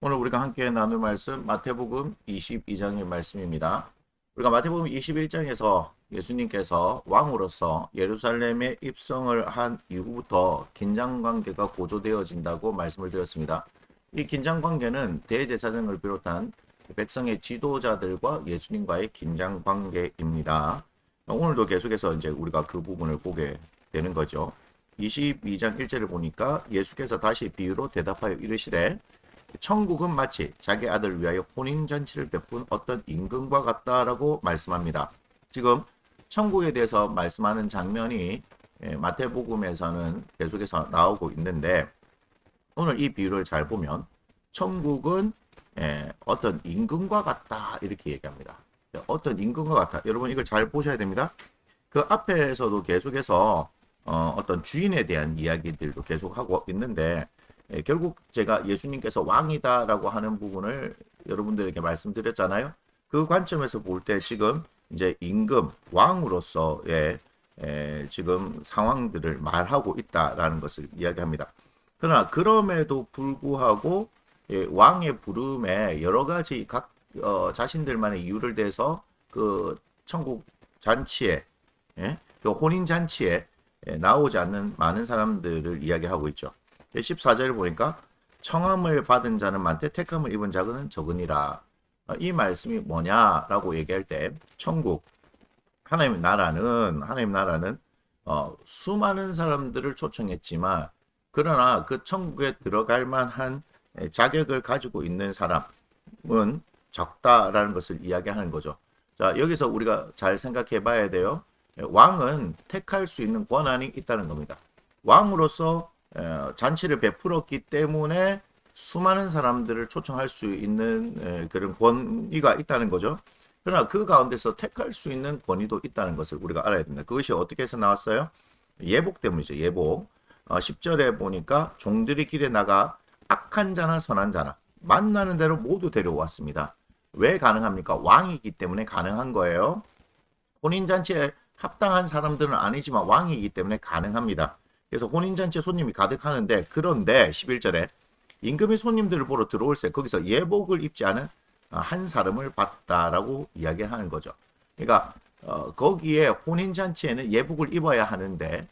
오늘 우리가 함께 나눌 말씀 마태복음 22장의 말씀입니다. 우리가 마태복음 21장에서 예수님께서 왕으로서 예루살렘에 입성을 한 이후부터 긴장관계가 고조되어진다고 말씀을 드렸습니다. 이 긴장관계는 대제사장을 비롯한 백성의 지도자들과 예수님과의 긴장관계입니다. 오늘도 계속해서 이제 우리가 그 부분을 보게 되는 거죠. 22장 1절을 보니까 예수께서 다시 비유로 대답하여 이르시되 천국은 마치 자기 아들을 위하여 혼인잔치를 베푼 어떤 임금과 같다라고 말씀합니다. 지금 천국에 대해서 말씀하는 장면이 마태복음에서는 계속해서 나오고 있는데 오늘 이 비유를 잘 보면 천국은 어떤 임금과 같다 이렇게 얘기합니다. 어떤 임금과 같다. 여러분 이걸 잘 보셔야 됩니다. 그 앞에서도 계속해서 어떤 주인에 대한 이야기들도 계속하고 있는데 결국 제가 예수님께서 왕이다라고 하는 부분을 여러분들에게 말씀드렸잖아요. 그 관점에서 볼 때 지금 이제 임금, 왕으로서의 지금 상황들을 말하고 있다라는 것을 이야기합니다. 그러나 그럼에도 불구하고 왕의 부름에 여러 가지 각 자신들만의 이유를 대서 그 천국 잔치에 그 혼인 잔치에 나오지 않는 많은 사람들을 이야기하고 있죠. 14절을 보니까 청함을 받은 자는 많되 택함을 입은 자는 적으니라. 이 말씀이 뭐냐라고 얘기할 때 천국 하나님 나라는 수많은 사람들을 초청했지만 그러나 그 천국에 들어갈 만한 자격을 가지고 있는 사람은 적다라는 것을 이야기하는 거죠. 자, 여기서 우리가 잘 생각해 봐야 돼요. 왕은 택할 수 있는 권한이 있다는 겁니다. 왕으로서 잔치를 베풀었기 때문에 수많은 사람들을 초청할 수 있는 그런 권위가 있다는 거죠. 그러나 그 가운데서 택할 수 있는 권위도 있다는 것을 우리가 알아야 됩니다. 그것이 어떻게 해서 나왔어요? 예복 때문이죠. 예복. 10절에 보니까 종들이 길에 나가 악한 자나 선한 자나 만나는 대로 모두 데려왔습니다. 왜 가능합니까? 왕이기 때문에 가능한 거예요. 혼인잔치에 합당한 사람들은 아니지만 왕이기 때문에 가능합니다. 그래서 혼인잔치 손님이 가득하는데 그런데 11절에 임금이 손님들을 보러 들어올세 거기서 예복을 입지 않은 한 사람을 봤다라고 이야기를 하는 거죠. 그러니까 거기에 혼인잔치에는 예복을 입어야 하는데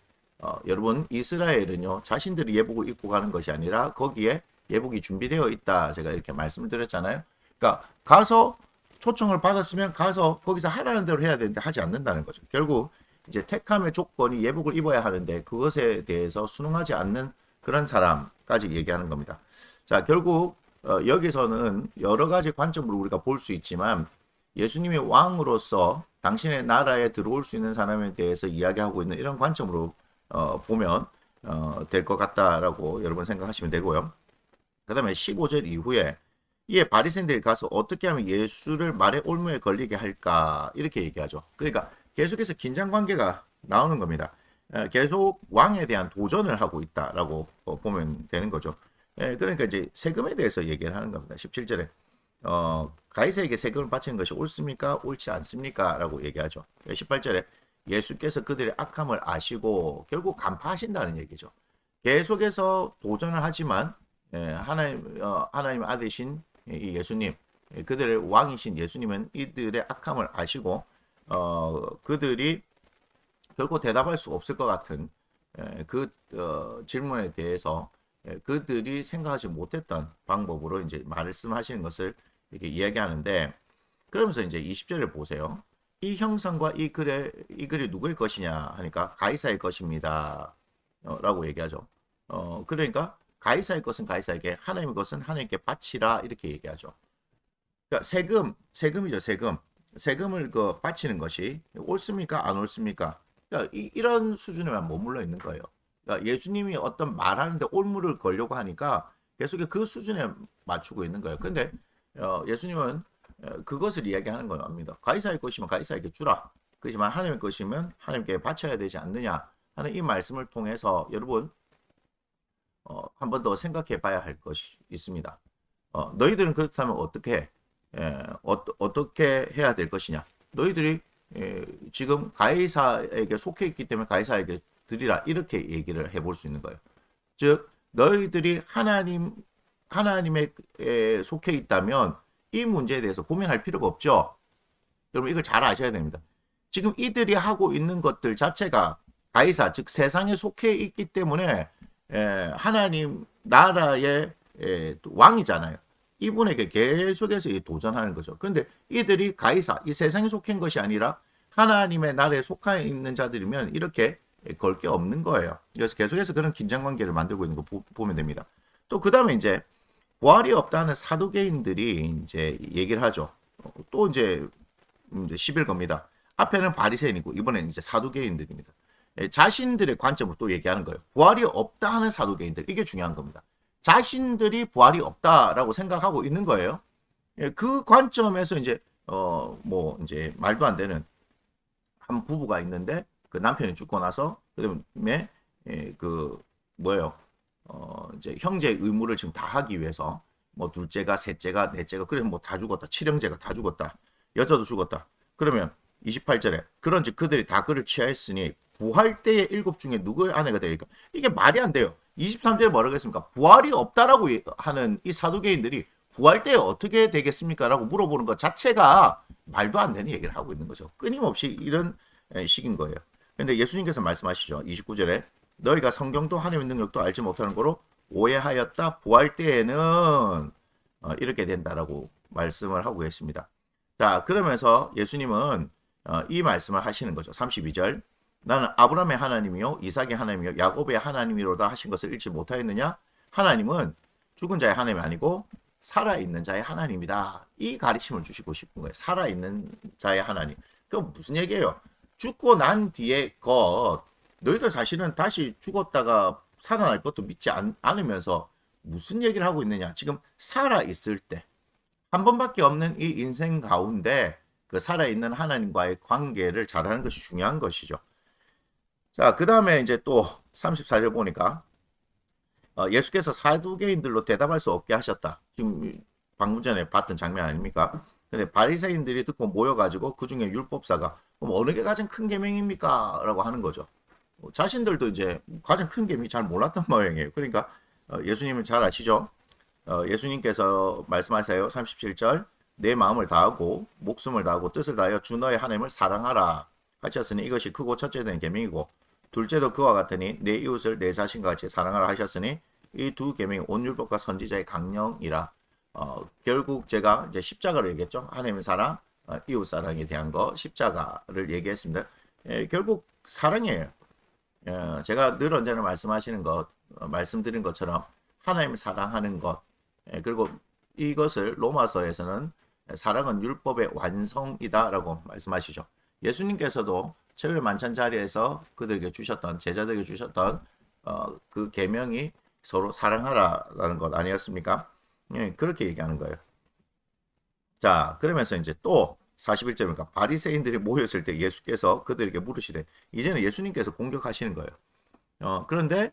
여러분 이스라엘은요 자신들이 예복을 입고 가는 것이 아니라 거기에 예복이 준비되어 있다 제가 이렇게 말씀을 드렸잖아요. 그러니까 가서 초청을 받았으면 가서 거기서 하라는 대로 해야 되는데 하지 않는다는 거죠. 결국 이제 택함의 조건이 예복을 입어야 하는데 그것에 대해서 순응하지 않는 그런 사람까지 얘기하는 겁니다. 자, 결국 여기서는 여러 가지 관점으로 우리가 볼 수 있지만 예수님이 왕으로서 당신의 나라에 들어올 수 있는 사람에 대해서 이야기하고 있는 이런 관점으로 보면 될 것 같다라고 여러분 생각하시면 되고요. 그 다음에 15절 이후에 이에 바리새인들이 가서 어떻게 하면 예수를 말의 올무에 걸리게 할까 이렇게 얘기하죠. 그러니까 계속해서 긴장 관계가 나오는 겁니다. 계속 왕에 대한 도전을 하고 있다라고 보면 되는 거죠. 그러니까 이제 세금에 대해서 얘기를 하는 겁니다. 17절에 가이사에게 세금을 바치는 것이 옳습니까? 옳지 않습니까? 라고 얘기하죠. 18절에 예수께서 그들의 악함을 아시고 결국 간파하신다는 얘기죠. 계속해서 도전을 하지만 하나님 아들이신 이 예수님, 그들의 왕이신 예수님은 이들의 악함을 아시고 그들이 결코 대답할 수 없을 것 같은 그 질문에 대해서 그들이 생각하지 못했던 방법으로 이제 말씀하시는 것을 이렇게 이야기하는데 그러면서 이제 20절을 보세요. 이 형상과 이 글이 누구의 것이냐 하니까 가이사의 것입니다. 라고 얘기하죠. 그러니까 가이사의 것은 가이사에게 하나님의 것은 하나님께 바치라 이렇게 얘기하죠. 그러니까 세금이죠, 세금. 세금을 바치는 것이 옳습니까? 안 옳습니까? 그러니까 이런 수준에만 머물러 있는 거예요. 그러니까 예수님이 어떤 말하는데 올무를 걸려고 하니까 계속 그 수준에 맞추고 있는 거예요. 근데 예수님은 그것을 이야기하는 겁니다. 가이사의 것이면 가이사에게 주라. 그렇지만 하나님의 것이면 하나님께 바쳐야 되지 않느냐 하는 이 말씀을 통해서 여러분 한 번 더 생각해 봐야 할 것이 있습니다. 너희들은 그렇다면 어떻게 해? 어떻게 해야 될 것이냐? 너희들이 지금 가이사에게 속해 있기 때문에 가이사에게 드리라 이렇게 얘기를 해볼 수 있는 거예요. 즉 너희들이 하나님 하나님에 속해 있다면 이 문제에 대해서 고민할 필요가 없죠. 여러분 이걸 잘 아셔야 됩니다. 지금 이들이 하고 있는 것들 자체가 가이사 즉 세상에 속해 있기 때문에 하나님 나라의 왕이잖아요. 이분에게 계속해서 도전하는 거죠. 그런데 이들이 가이사 이 세상에 속한 것이 아니라 하나님의 나라에 속해 있는 자들이면 이렇게 걸 게 없는 거예요. 그래서 계속해서 그런 긴장 관계를 만들고 있는 거 보면 됩니다. 또 그 다음에 이제 부활이 없다는 사두개인들이 이제 얘기를 하죠. 또 이제 11겁니다. 앞에는 바리새인이고 이번에는 이제 사두개인들입니다. 자신들의 관점으로 또 얘기하는 거예요. 부활이 없다 하는 사두개인들 이게 중요한 겁니다. 자신들이 부활이 없다라고 생각하고 있는 거예요. 그 관점에서 이제 뭐 이제 말도 안 되는 한 부부가 있는데 그 남편이 죽고 나서 그다음에 그 뭐예요? 이제 형제의 의무를 지금 다 하기 위해서 뭐 둘째가 셋째가 넷째가 그래 뭐 다 죽었다. 칠형제가 다 죽었다. 여자도 죽었다. 그러면 28절에 그런즉 그들이 다 그를 취하였으니 부활 때의 일곱 중에 누구의 아내가 되리까? 이게 말이 안 돼요. 23절에 뭐라고 했습니까? 부활이 없다라고 하는 이 사두개인들이 부활 때에 어떻게 되겠습니까? 라고 물어보는 것 자체가 말도 안 되는 얘기를 하고 있는 거죠. 끊임없이 이런 식인 거예요. 근데 예수님께서 말씀하시죠. 29절에 너희가 성경도 하나님의 능력도 알지 못하는 거로 오해하였다. 부활 때에는 이렇게 된다라고 말씀을 하고 계십니다. 자, 그러면서 예수님은 이 말씀을 하시는 거죠. 32절. 나는 아브라함의 하나님이요 이삭의 하나님이요 야곱의 하나님이로다 하신 것을 읽지 못하였느냐? 하나님은 죽은 자의 하나님이 아니고 살아있는 자의 하나님이다. 이 가르침을 주시고 싶은 거예요. 살아있는 자의 하나님. 그건 무슨 얘기예요? 죽고 난 뒤에 것 너희들 사실은 다시 죽었다가 살아날 것도 믿지 않으면서 무슨 얘기를 하고 있느냐? 지금 살아있을 때 한 번밖에 없는 이 인생 가운데 그 살아있는 하나님과의 관계를 잘하는 것이 중요한 것이죠. 자, 그 다음에 이제 또 34절 보니까 예수께서 사두개인들로 대답할 수 없게 하셨다. 지금 방금 전에 봤던 장면 아닙니까? 근데 바리새인들이 듣고 모여가지고 그 중에 율법사가 그럼 어느 게 가장 큰 계명입니까? 라고 하는 거죠. 자신들도 이제 가장 큰 계명이 잘 몰랐던 모양이에요. 그러니까 예수님은 잘 아시죠? 예수님께서 말씀하세요. 37절 내 마음을 다하고 목숨을 다하고 뜻을 다하여 주 너의 하나님을 사랑하라 하셨으니 이것이 크고 첫째 된 계명이고 둘째도 그와 같으니 내 이웃을 내 자신과 같이 사랑하라 하셨으니 이 두 계명이 온 율법과 선지자의 강령이라. 결국 제가 이제 십자가를 얘기했죠. 하나님의 사랑, 이웃 사랑에 대한 거 십자가를 얘기했습니다. 결국 사랑이에요. 제가 늘 언제나 말씀드린 것처럼 하나님을 사랑하는 것. 그리고 이것을 로마서에서는 사랑은 율법의 완성이다라고 말씀하시죠. 예수님께서도 최후의 만찬 자리에서 그들에게 주셨던 제자들에게 주셨던 그 계명이 서로 사랑하라라는 것 아니었습니까? 그렇게 얘기하는 거예요. 자, 그러면서 이제 또 41절입니까? 바리새인들이 모였을 때 예수께서 그들에게 물으시되 이제는 예수님께서 공격하시는 거예요. 그런데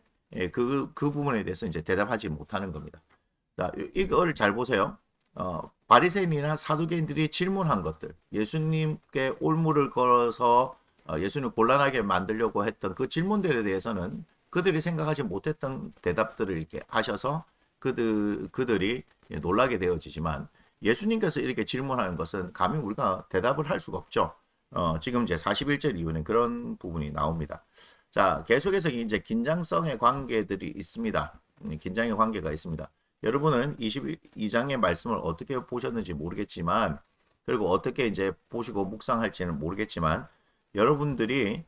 그 부분에 대해서 이제 대답하지 못하는 겁니다. 자, 이걸 잘 보세요. 바리새인이나 사두개인들이 질문한 것들, 예수님께 올무를 걸어서 예수님을 곤란하게 만들려고 했던 그 질문들에 대해서는 그들이 생각하지 못했던 대답들을 이렇게 하셔서 그들이 놀라게 되어지지만 예수님께서 이렇게 질문하는 것은 감히 우리가 대답을 할 수가 없죠. 지금 이제 41절 이후는 그런 부분이 나옵니다. 자, 계속해서 이제 긴장성의 관계들이 있습니다. 긴장의 관계가 있습니다. 여러분은 22장의 말씀을 어떻게 보셨는지 모르겠지만 그리고 어떻게 이제 보시고 묵상할지는 모르겠지만 여러분들이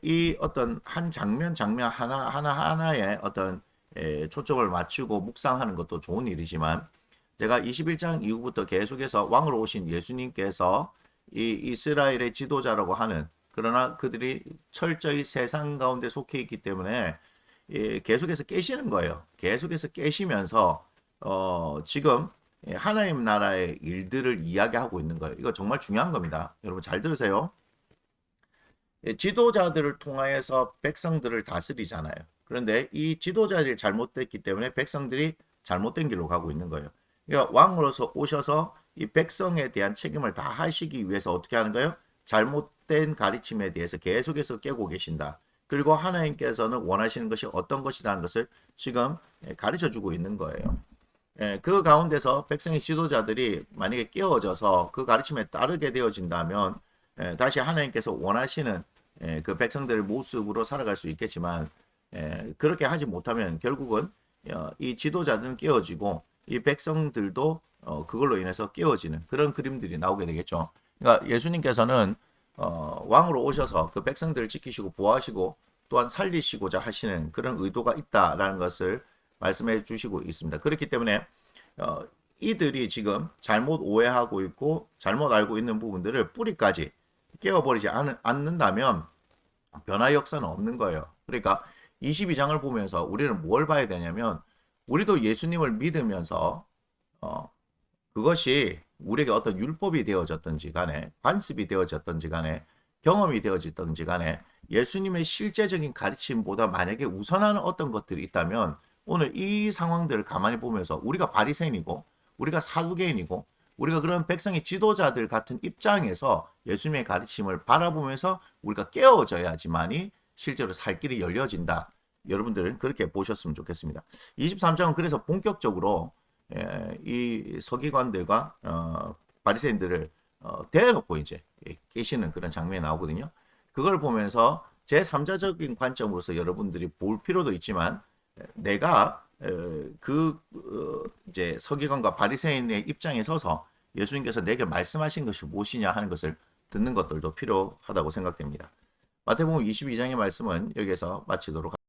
이 어떤 한 장면 하나하나에 어떤 초점을 맞추고 묵상하는 것도 좋은 일이지만 제가 21장 이후부터 계속해서 왕으로 오신 예수님께서 이 이스라엘의 지도자라고 하는 그러나 그들이 철저히 세상 가운데 속해 있기 때문에 계속해서 깨시는 거예요. 계속해서 깨시면서 지금 하나님 나라의 일들을 이야기하고 있는 거예요. 이거 정말 중요한 겁니다. 여러분 잘 들으세요. 지도자들을 통하여서 백성들을 다스리잖아요. 그런데 이 지도자들이 잘못됐기 때문에 백성들이 잘못된 길로 가고 있는 거예요. 그러니까 왕으로서 오셔서 이 백성에 대한 책임을 다 하시기 위해서 어떻게 하는 거예요? 잘못된 가르침에 대해서 계속해서 깨고 계신다. 그리고 하나님께서는 원하시는 것이 어떤 것이라는 것을 지금 가르쳐 주고 있는 거예요. 그 가운데서 백성의 지도자들이 만약에 깨어져서 그 가르침에 따르게 되어진다면 다시 하나님께서 원하시는 그 백성들의 모습으로 살아갈 수 있겠지만 그렇게 하지 못하면 결국은 이 지도자들은 깨어지고 이 백성들도 그걸로 인해서 깨어지는 그런 그림들이 나오게 되겠죠. 그러니까 예수님께서는 왕으로 오셔서 그 백성들을 지키시고 보호하시고 또한 살리시고자 하시는 그런 의도가 있다라는 것을 말씀해 주시고 있습니다. 그렇기 때문에 이들이 지금 잘못 오해하고 있고 잘못 알고 있는 부분들을 뿌리까지 깨워버리지 않는다면 변화 역사는 없는 거예요. 그러니까 22장을 보면서 우리는 뭘 봐야 되냐면 우리도 예수님을 믿으면서 그것이 우리에게 어떤 율법이 되어졌든지 간에 관습이 되어졌든지 간에 경험이 되어졌든지 간에 예수님의 실제적인 가르침보다 만약에 우선하는 어떤 것들이 있다면 오늘 이 상황들을 가만히 보면서 우리가 바리새인이고 우리가 사두개인이고 우리가 그런 백성의 지도자들 같은 입장에서 예수님의 가르침을 바라보면서 우리가 깨어져야지만이 실제로 살 길이 열려진다. 여러분들은 그렇게 보셨으면 좋겠습니다. 23장은 그래서 본격적으로 이 서기관들과 바리새인들을 대놓고 이제 깨시는 그런 장면이 나오거든요. 그걸 보면서 제3자적인 관점으로서 여러분들이 볼 필요도 있지만 내가 이제 서기관과 바리새인의 입장에 서서 예수님께서 내게 말씀하신 것이 무엇이냐 하는 것을 듣는 것들도 필요하다고 생각됩니다. 마태복음 22장의 말씀은 여기에서 마치도록 하겠습니다.